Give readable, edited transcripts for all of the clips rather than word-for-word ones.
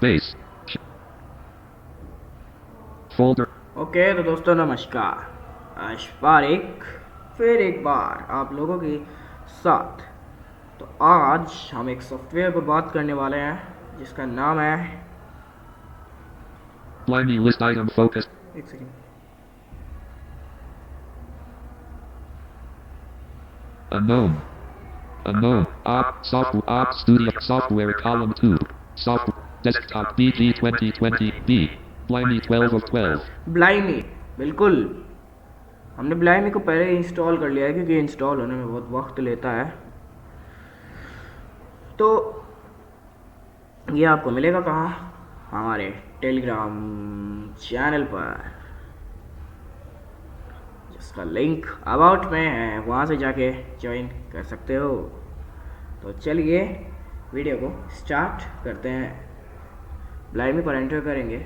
base, folder, okay तो दोस्तों नमस्कार। आज बार फिर एक बार आप लोगों के साथ। तो आज हम एक सॉफ्टवेयर पर बात करने वाले हैं जिसका नाम है blimey list item focus, एक second unknown, op studio software column 2, software, desktop BG 2020 B, blimey 12 of 12, ब्लाइमी। बिल्कुल, हमने ब्लाइमी को पहले इंस्टॉल कर लिया है क्योंकि इंस्टॉल होने में बहुत वक्त लेता है। तो ये आपको मिलेगा कहाँ? हमारे टेलीग्राम चैनल पर, जिसका लिंक अबाउट में है, वहाँ से जाके ज्वाइन कर सकते हो। तो चलिए वीडियो को स्टार्ट करते हैं। ब्लाइमी पर एंटर करेंगे।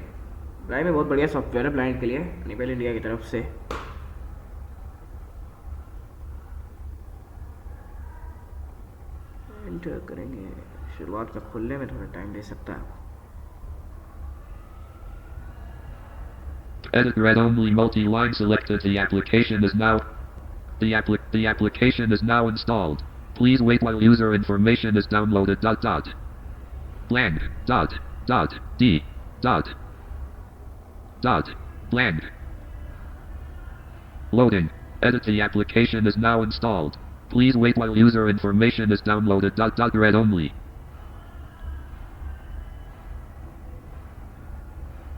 ब्लाइमी बहुत बढ़िया सॉफ्टवेयर है ब्लाइंड के लिए, निपेल इंडिया की तरफ से। एंटर करेंगे। शुरुआत में खुलने में थोड़ा टाइम ले सकता है। edit read only multi-line selected. The application is now installed. Please wait while user information is downloaded. Blank D blank loading. Edit the application is now installed. Please wait while user information is downloaded. Read only.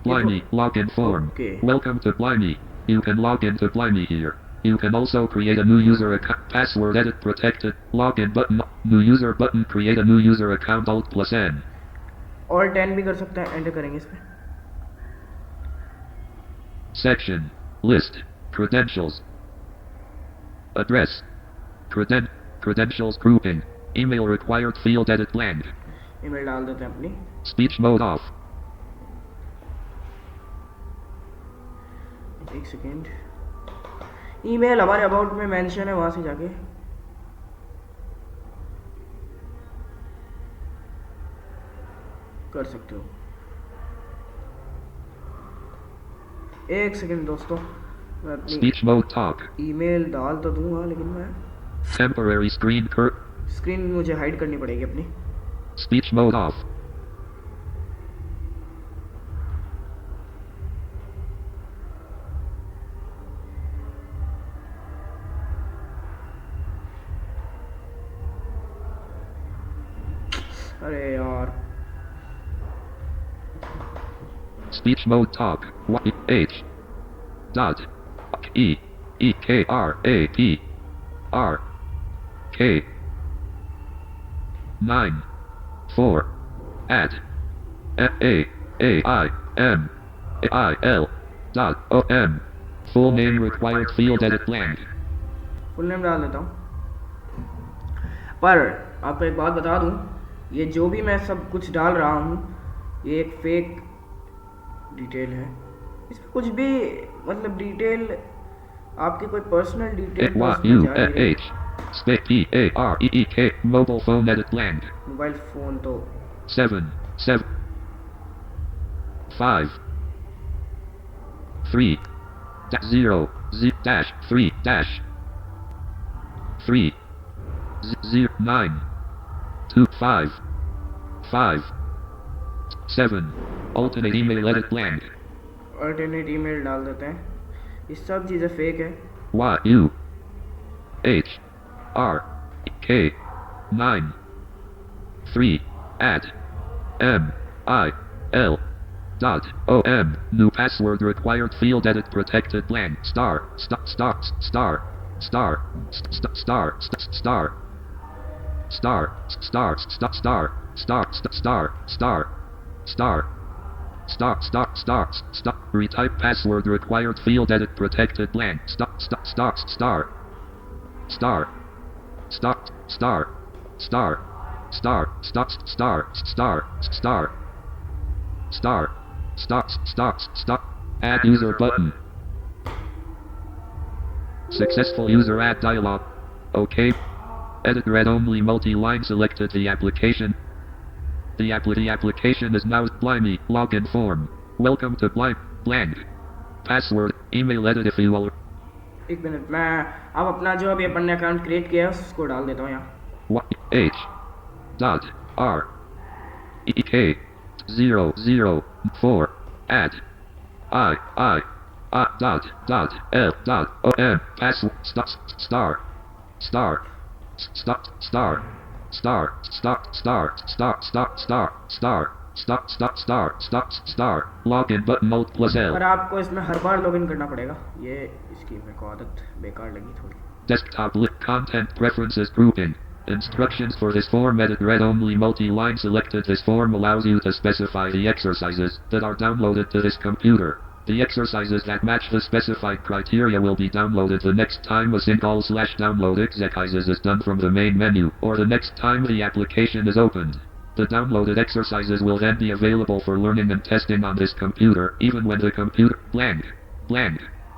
Blimey, login form. Okay. Welcome to Blimey. You can log into Blimey here. You can also create a new user account. Password edit protected. Login button. New user button. Create a new user account. Alt+N. और 10 भी कर सकते हैं। Enter करेंगे इस पे। Section. List. Credentials. Address. Credentials grouping. Email required field edit blank. Email डाल देते हैं अपनी। Speech mode off. एक सेकेंड। ईमेल हमारे अबाउट में मेंशन है, वहां से जाके कर सकते हो। एक सेकेंड दोस्तों, मैं अपनी Speech mode talk. ईमेल डाल तो दूंगा, लेकिन मैं Temporary स्क्रीन मुझे हाइड करनी पड़ेगी अपनी। Speech mode off. अरे यार, Speech mode talk. H dot E K R A P R K 9 4 at AIM dot OM. Full name required field edit blank. Full name डाल देता हूँ। पर आपको एक बात बता दूँ, ये जो भी मैं सब कुछ डाल रहा हूँ, ये एक फेक डिटेल है। इसमें कुछ भी मतलब डिटेल, आपकी कोई personal detail Mobile phone edit blank. Mobile phone तो 7 5 3 0 dash 3 dash 3 0 9 2 5 5 7 alternate email edit blank. Alternate email डाल देते हैं। ये सब चीज़ें फेक है। YUHRK 9 3 at MIL dot OM. New password required field edit protected blank. Star star star star star star star star star star star star star star. Retype password required field edit protected blank. Star star star star star star star star star star star star star star. Add user button. Successful user add dialog. OK. Edit read only multi-line selected the application. The application is now Blimey. Login form. Welcome to blank. Password. Email edit if you will. एक minute, मैं अब अपना जो अभी अपन ने account create किया है उसको डाल देता हूँ यहाँ। H. Dot. R. E. K. 004. Add. I. Dot. L. Dot. O. M. Password. Star. Star. Star. Stop. Star. Star. Stop. Star. Stop. Stop. Star. Star. Stop. Stop. Star. Stop. Star. Login button Alt plus L. और आपको इसमें हर बार login करना पड़ेगा, ये इसकी मेरे को आदत बेकार लगी थोड़ी। Desktop lit content preferences grouping. Instructions for this form edit read only multi-line selected. This form allows you to specify the exercises that are downloaded to this computer. The exercises that match the specified criteria will be downloaded the next time a /download exercises is done from the main menu, or the next time the application is opened. The downloaded exercises will then be available for learning and testing on this computer, even when the computer blank.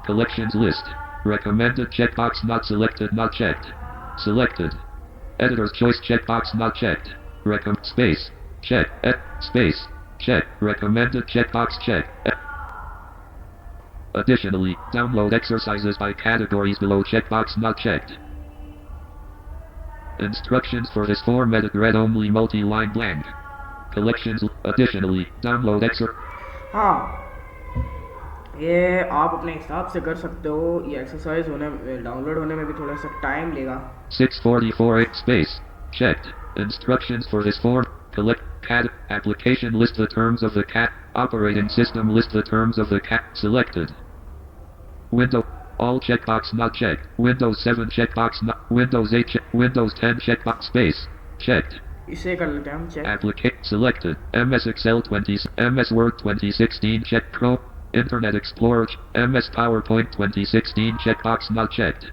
Collections list. Recommended checkbox not selected, not checked. Selected. Editor's choice checkbox not checked. Space. Check. Space. Check. Recommended checkbox check. Additionally, download exercises by categories below checkbox not checked. Instructions for this form edit read only multi-line blank. Collections. Additionally, download हाँ, ये आप अपने हिसाब से कर सकते हो। ये एक्सरसाइज होने में, डाउनलोड होने में भी थोड़ा सा टाइम लेगा। 644 space. Checked. Instructions for this form. Collect cat. Application list the terms of the cat. Operating system list the terms of the cat. Selected. Windows. All checkbox not checked. Windows 7 checkbox not. Windows 8 check. Windows 10 checkbox space. Checked. इसे कर लेते हैं हम check. Applicate selected. MS Excel 20. MS Word 2016 checked. Chrome. Internet Explorer. MS PowerPoint 2016 checkbox not checked.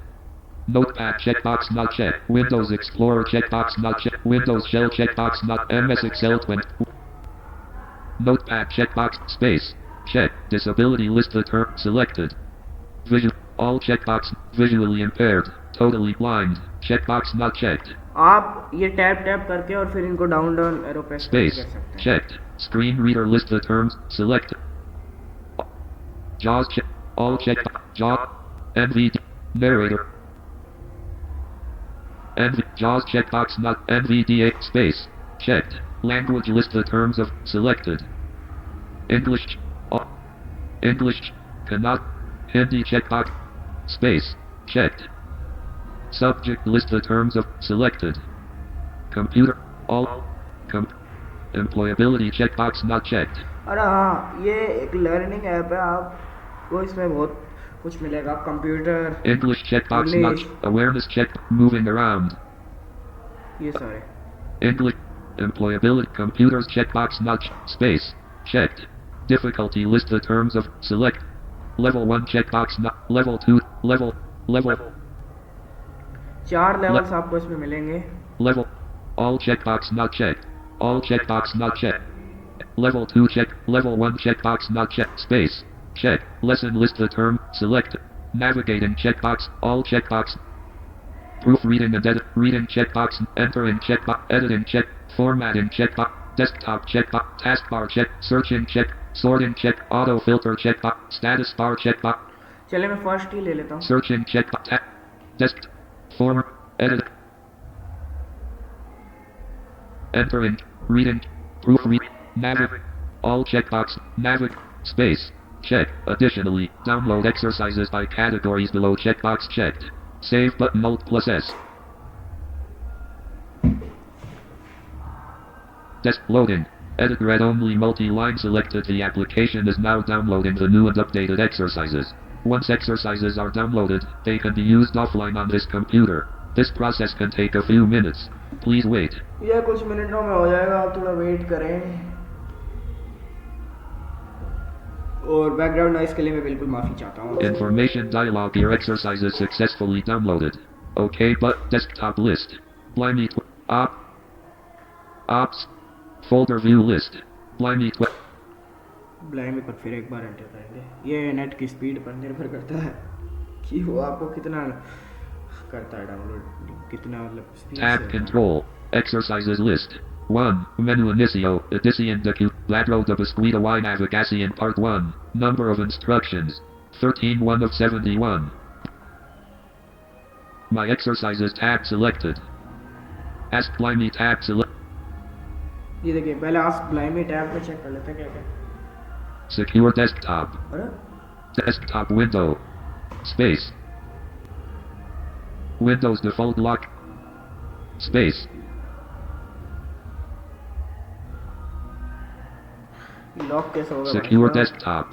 Notepad checkbox not checked. Windows Explorer checkbox not checked. Windows Shell checkbox not. MS Excel 20. Notepad checkbox space. Check. Disability list the term selected. Visual. All checkbox. Visually impaired. Totally blind. Checkbox not checked. आप ये tap करके और फिर इनको down arrow press कर Space. सकते हैं। Checked. Screen reader list the terms selected. JAWS check. All check. JAWS. NVD. Narrator. JAWS checkbox not. NVDA space. Checked. Language list the terms of selected. English. English. Cannot. Hindi checkbox. Space. Checked. Subject list the terms of selected. Computer. All. Employability checkbox not checked. अरे हाँ, ये एक learning app है, आपको इसमें बहुत कुछ मिलेगा। Computer English checkbox not. Awareness check. Moving around. ये सारे English. Employability. Computers checkbox not. Space. Checked. Difficulty list the terms of select. Level 1 checkbox not. Level 2. Level. 4 levels आपको इसमें मिलेंगे। Level. All checkbox not checked. All checkbox not checked. Level 2 check. Level 1 checkbox not checked. Space. Check. Lesson list the term. Select. Navigating checkbox. All checkbox. Proofreading and edit. Reading checkbox. Entering checkbox. Editing check. Formatting checkbox. Desktop checkbox. Taskbar check. Searching check. Sorting check. Auto filter checkbox. Status bar checkbox. चलिए मैं first ही ले लेता हूँ। Searching checkbox. Desk. Form. Edit. Entering. Reading. Proofread. Navig. All checkbox. Navig. Space. Check. Additionally, download exercises by categories below checkbox checked. Save button Alt plus S. Desk loading. Edit read only multi-line selected. The application is now downloading the new and updated exercises. Once exercises are downloaded, they can be used offline on this computer. This process can take a few minutes. Please wait. ये कुछ मिनटों में हो जाएगा, आप थोड़ा wait करें। और बैकग्राउंड नॉइस के लिए मैं बिल्कुल माफी चाहता हूँ। Information dialog. Your exercise is successfully downloaded. Okay, but desktop list. Blimey. Ops. Folder view list. Blimey. ब्लाइमी पर फिर एक बार एंटर करेंगे। ये नेट की स्पीड पर निर्भर करता है कि वो आपको कितना करता है डाउनलोड, कितना मतलब स्पीड Tab से। control. Exercises list. 1. Menu inicio, edición de ladro de biscuita y navegación part 1. Number of instructions. 13 1 of 71. My exercises tab selected. Ask Blimey tab select. ये देखिए पहले आस्क ब्लाइमी टैब पे चेक कर लेते हैं क्या क्या Secure desktop. अरे Desktop window. Space. Windows default lock. Space. Lock कैसे होगा Secure भाई? desktop.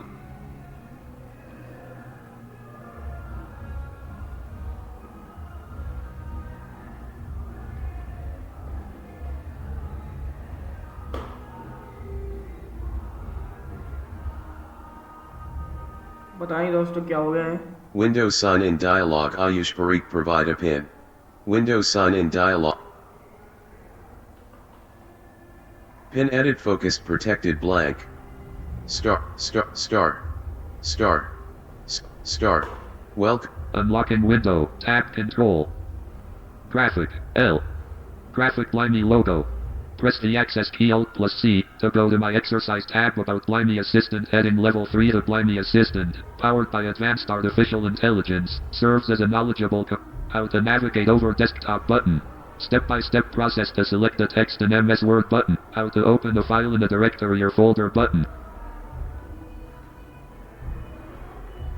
बताइए दोस्तों क्या हो गया है Windows sign in dialog Ayush Parikh provide a pin. Windows sign in dialog. Pin edit focused protected blank. Star. Welcome. Unlocking window. Tab control. Graphic. L. Graphic Blimey logo. Press the access key Alt plus C to go to my exercise tab about Blimey Assistant heading level 3 to Blimey Assistant, powered by advanced artificial intelligence, serves as a knowledgeable how to navigate over desktop button. Step-by-step process to select the text in MS Word button, how to open a file in a directory or folder button.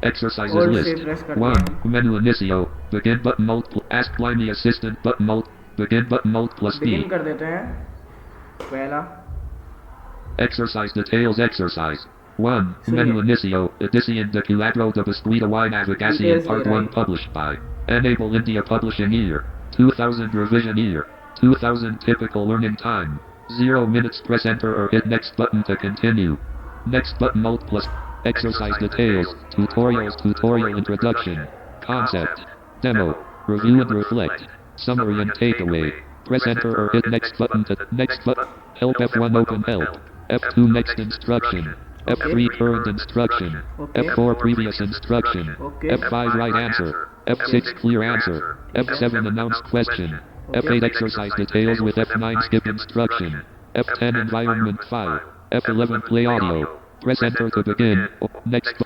Exercises और list. से press करते 1. हैं Menu inicio. Begin button alt. Ask Blimey Assistant button alt. Begin button alt plus B. Begin कर देते हैं पहला Exercise details exercise. 1. सुनिए। Menu inicio. Edición de ladro de biscuita y navegación Details part ले रहा 1 है। published by Enable India Publishing Year 2000 Revision Year 2000 Typical Learning Time 0 minutes. Press enter or hit next button to continue. Next button alt plus. Exercise details. Tutorial introduction. Concept. Demo. Review and reflect. Summary and takeaway. Press enter or hit next button to next button. Help F1 open help. F2 next instruction. F3 current instruction. Okay. F4 previous instruction. Okay. F5 right answer. F6 clear answer. F7 announced question. F8 exercise details with F9 skip instruction. F10 environment file. F11 play audio. Press enter to begin. Next.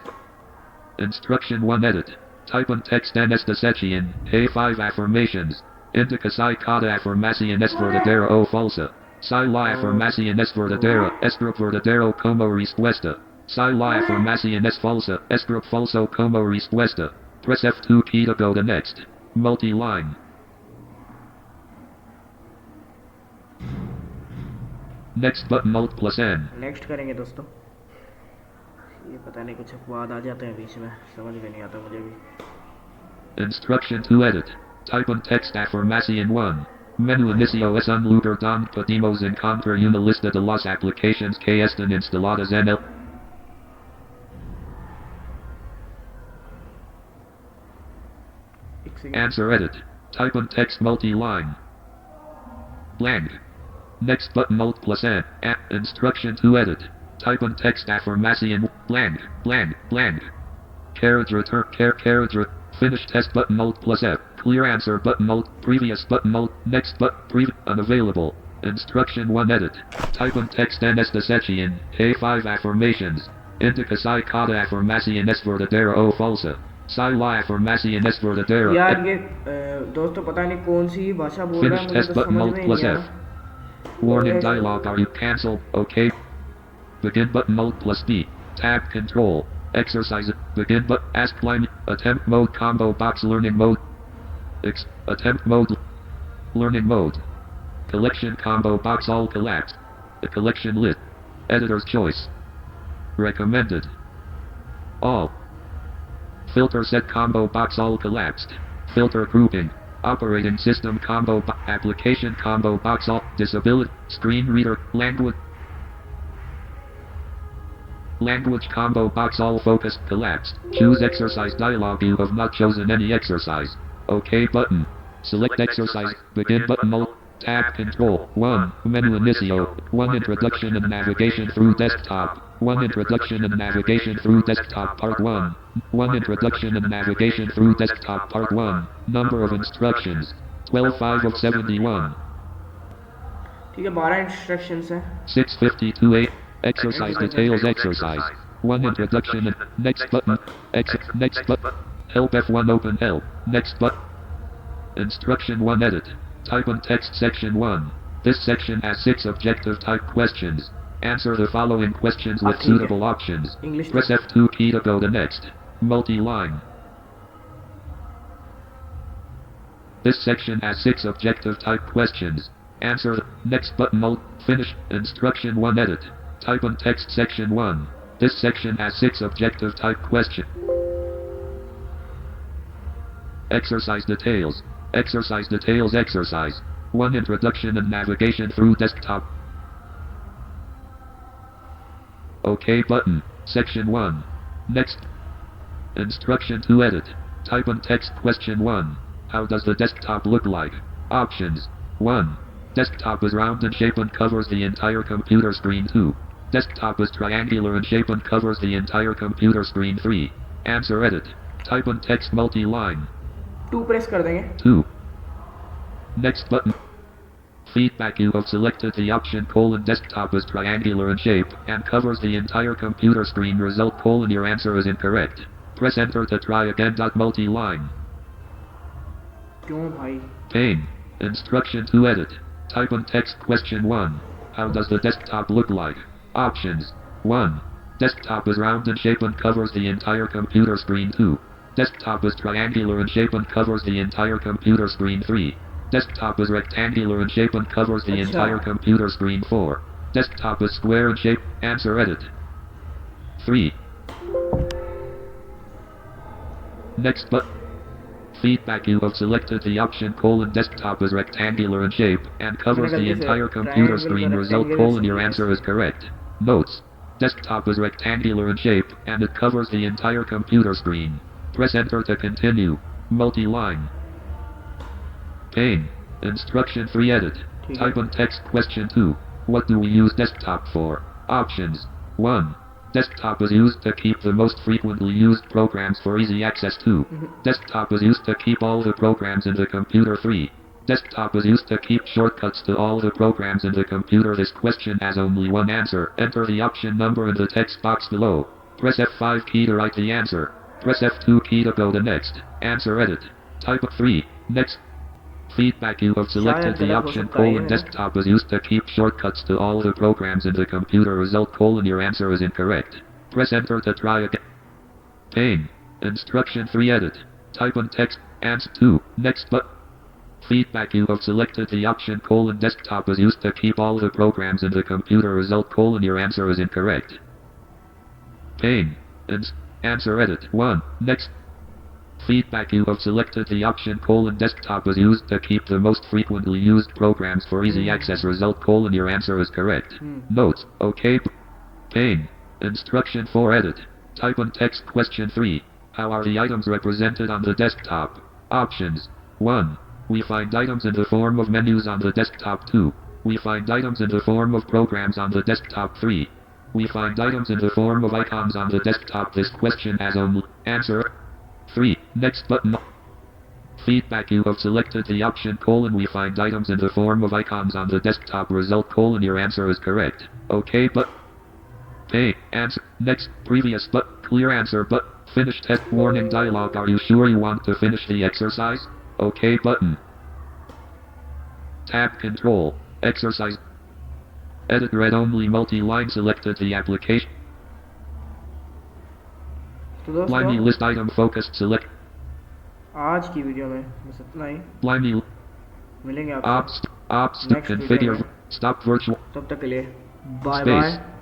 Instruction 1 edit. Type in text NS Desechian. A5 affirmations. Indica sai cada afirmación es verdadera o falsa. Si la afirmación es verdadera, escribe verdadero como respuesta. Si la afirmación es falsa, escribe falso como respuesta. Press F2 key to go to next. Multi-line. Next button Alt plus N. Next करेंगे दोस्तों ये पता नहीं कुछ अपवाद आ जाते हैं बीच में समझ में नहीं आता मुझे भी Instruction to edit. Type in text affirmación 1. Menu inicio es un lugar donde podemos encontrar una lista de las aplicaciones que están instaladas en el. एक second Answer edit. Type in text multi-line. Blank. Next button Alt plus N. Instruction to edit. Type in text affirmación blank, blank, blank. Carriage return, carriage finish test button Alt plus F. Clear answer button Alt, previous button Alt, next button, unavailable. Instruction 1 edit. Type in text NS Desechian, A5 affirmations. Indica si cada affirmación es verdadera o falsa. Si la affirmación es verdadera. यार ये दोस्तों पता नहीं कौन सी भाषा बोल रहा Finish है मुझे test तो button समझ Alt में ही plus नहीं आ F. रहा Warning dialog, are you cancelled? OK. Begin button Alt plus B. Tab control. Exercise. Begin but ask line. Attempt mode combo box learning mode. Attempt mode. Learning mode. Collection combo box all collapsed. The collection lit. Editor's choice. Recommended. All. Filter set combo box all collapsed. Filter grouping. Operating system combo application combo box all disability screen reader language combo box all focused collapsed. Choose exercise dialog. You have not chosen any exercise. OK button. Select exercise. Begin button alt. Tab control. 1. Menu inicio. 1. Introduction and navigation through desktop. 1. Introduction and navigation through desktop part 1. 1. Introduction and navigation through desktop part 1. Number of instructions. 12 5 of 71. ठीक है 12 instructions हैं 652A. Exercise details exercise. 1 introduction and next button. Next button. Help F1 open help. Next button. Instruction 1 edit. Type in text section 1. This section has 6 objective type questions. Answer the following questions with Okay. suitable options. English Press F2 key to go to next. Multi-line. This section has 6 objective type questions. Answer the next button. Finish. Instruction 1 edit. Type in text section 1. This section has 6 objective type questions. Exercise details. Exercise details exercise. 1 introduction and navigation through desktop. OK button. Section 1. Next. Instruction to edit. Type in text question 1. How does the desktop look like? Options. 1. Desktop is round in shape and covers the entire computer screen. 2. Desktop is triangular in shape and covers the entire computer screen. 3. Answer edit. Type in text multi-line. 2 press कर देंगे 2. Next button. Feedback. You have selected the option desktop is triangular in shape and covers the entire computer screen. Result your answer is incorrect. Press enter to try again. Multi-line. क्यों भाई Pane. Instruction to edit. Type in text question 1. How does the desktop look like? Options. 1. Desktop is round in shape and covers the entire computer screen. 2. Desktop is triangular in shape and covers the entire computer screen. 3. Desktop is rectangular in shape and covers the entire computer screen. 4. Desktop is square in shape. Answer edit. 3. Next button. Feedback. You have selected the option desktop is rectangular in shape and covers the entire computer screen. Result your answer is correct. Notes. Desktop is rectangular in shape and it covers the entire computer screen. Press enter to continue. Multi-line. Pane. Instruction 3 edit. Type in text question 2. What do we use desktop for? Options. 1. Desktop is used to keep the most frequently used programs for easy access. 2. Desktop is used to keep all the programs in the computer. 3. Desktop is used to keep shortcuts to all the programs in the computer. This question has only one answer. Enter the option number in the text box below. Press F5 key to write the answer. Press F2 key to go to next. Answer edit. Type 3. Next. Feedback. You have selected the option desktop is used to keep shortcuts to all the programs in the computer. Result your answer is incorrect. Press enter to try again. Pane. Instruction 3 edit. Type in text. Answer 2. Next button. Feedback. You have selected the option desktop is used to keep all the programs in the computer. Result your answer is incorrect. Pane. Answer edit. 1. Next. Feedback. You have selected the option desktop is used to keep the most frequently used programs for easy access. Result your answer is correct. Notes. OK. Pane. Instruction 4 edit. Type in text question 3. How are the items represented on the desktop? Options. 1. We find items in the form of menus on the desktop. 2. We find items in the form of programs on the desktop. 3. We find items in the form of icons on the desktop. This question has only answer. 3. Next button. Feedback. You have selected the option we find items in the form of icons on the desktop. Result your answer is correct. OK but Pay. Answer. Next. Previous but clear answer but finish test warning dialog. Are you sure you want to finish the exercise? OK button. Tab control. Exercise. Edit read only multi-line selected the application. तो दोस्तों Blimey list item focused select. आज की video में बस इतना ही Blimey. मिलेंगे आपसे Ops next configure video में। stop virtual तब तक के लिए बाय space. बाय।